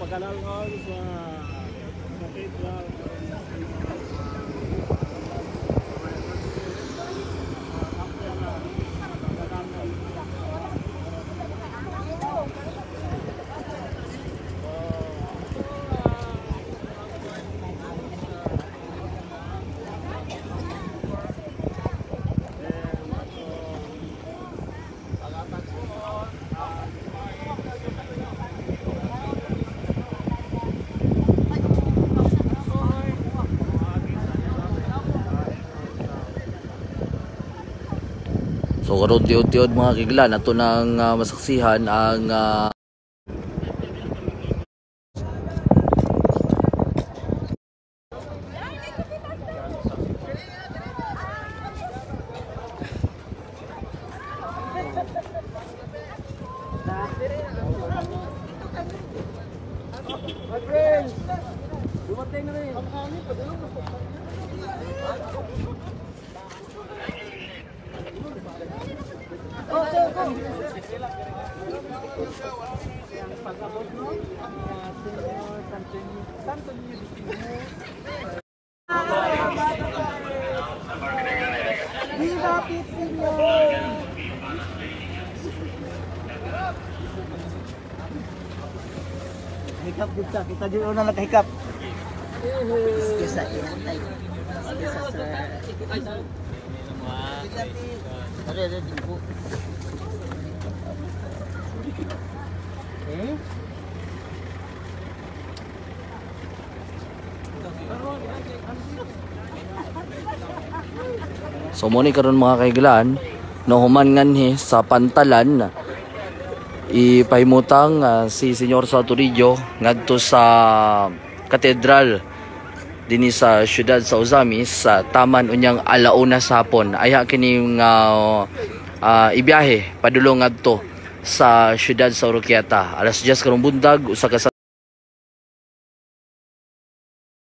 pagkalalawag sa cathedral. So karon tiod-tiod mga kiglan ato nang masaksihan ang Hikap kita, kita dulu na nakahikap. Excuse sa inantay. Excuse sa ada jumbo. So mo ni karon mga kaigilan no human nganhi sa pantalan ipahimutang si Senyor Salturillo ngadto sa katedral dinhi sa syudad sa Ozamis sa taman unyang alauna sa hapon aya kining ibiyahe padulong ngadto sa syudad sa Oroquieta alas 10 karong bundag usa ka